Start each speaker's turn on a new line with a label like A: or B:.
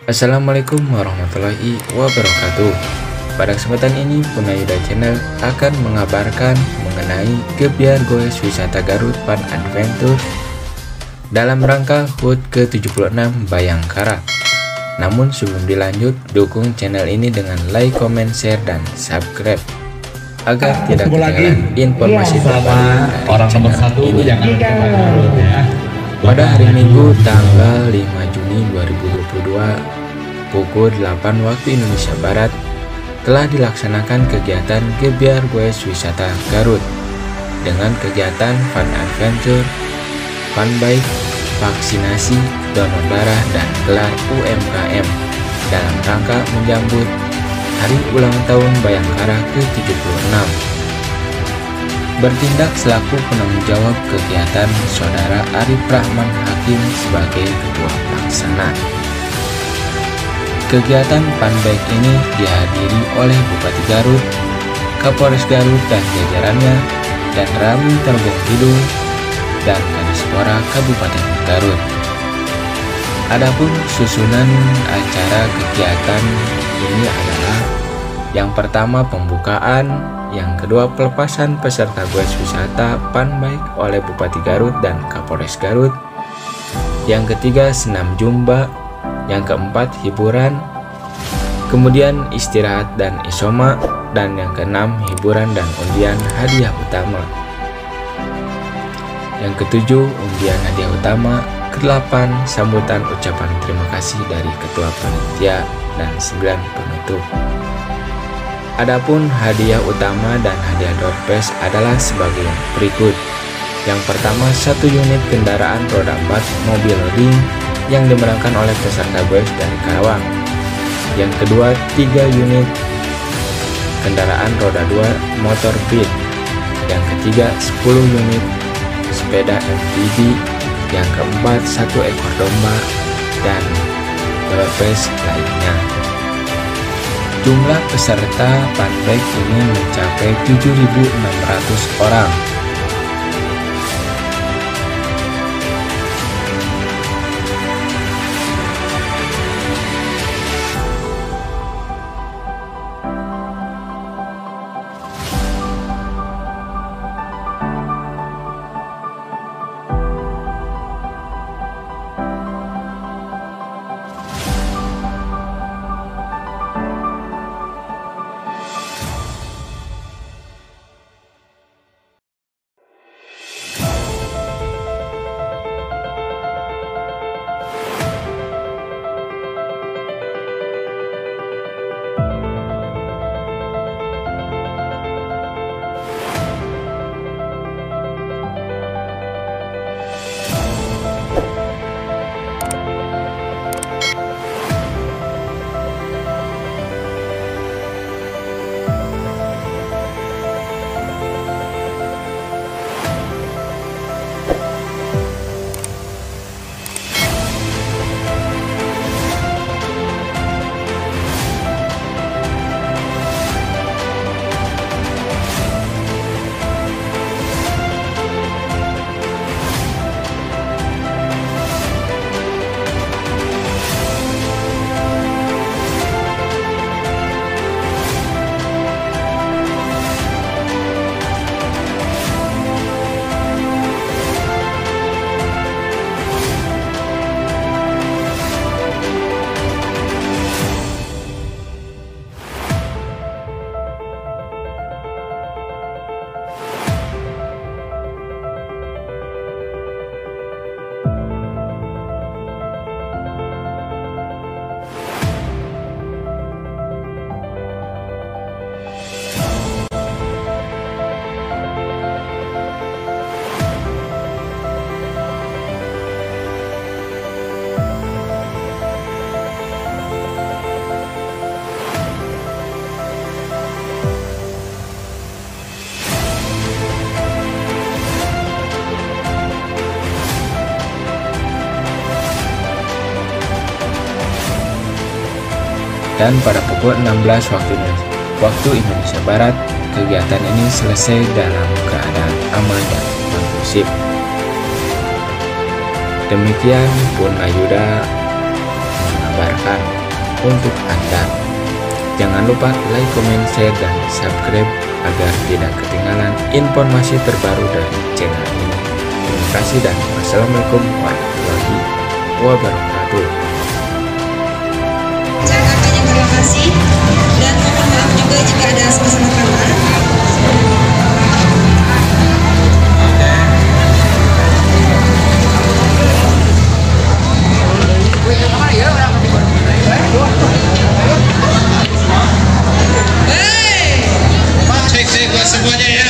A: Assalamualaikum warahmatullahi wabarakatuh. Pada kesempatan ini Punayuda Channel akan mengabarkan mengenai Gebyar Goes Wisata Garut Fun Adventure dalam rangka HUT ke-76 Bayangkara. Namun sebelum dilanjut, dukung channel ini dengan like, comment, share, dan subscribe agar tidak ketinggalan informasi terbaru dari channel ini. Pada hari Minggu tanggal 5 Juni 2022 pukul 8 waktu Indonesia Barat telah dilaksanakan kegiatan Gebyar Goes Wisata Garut dengan kegiatan Fun Adventure, Fun Bike, vaksinasi, donor darah, dan gelar UMKM dalam rangka menyambut Hari Ulang Tahun Bayangkara ke-76. Bertindak selaku penanggung jawab kegiatan Saudara Arif Rahman Hakim sebagai Ketua Pelaksana. Kegiatan Fun Bike ini dihadiri oleh Bupati Garut, Kapolres Garut dan jajarannya, dan Rami Telbong Kidul dan Kadispora Kabupaten Garut. Adapun susunan acara kegiatan ini adalah yang pertama pembukaan, yang kedua pelepasan peserta goes wisata Fun Bike oleh Bupati Garut dan Kapolres Garut, yang ketiga senam jumba, yang keempat hiburan, kemudian istirahat dan isoma, dan yang keenam hiburan dan undian hadiah utama, yang ketujuh undian hadiah utama, kedelapan sambutan ucapan terima kasih dari Ketua Panitia, dan 9 penutup. Adapun hadiah utama dan hadiah door prize adalah sebagai berikut. Yang pertama, 1 unit kendaraan roda 4 mobil loading yang dimenangkan oleh peserta goes dari Karawang. Yang kedua, 3 unit kendaraan roda 2 motor beat. Yang ketiga, 10 unit sepeda MTB. Yang keempat, 1 ekor domba dan door prize lainnya. Jumlah peserta Fun Bike ini mencapai 7.600 orang. Dan pada pukul 16 waktu Indonesia Barat, kegiatan ini selesai dalam keadaan aman dan kondusif. Demikian Punayuda mengabarkan. untuk Anda. Jangan lupa like, comment, share, dan subscribe agar tidak ketinggalan informasi terbaru dari channel ini. Terima kasih dan wassalamualaikum warahmatullahi wabarakatuh.
B: Ucapkan banyak terima kasih dan mohon maaf juga jika ada salah-salah kata.
C: Cek buat semuanya ya.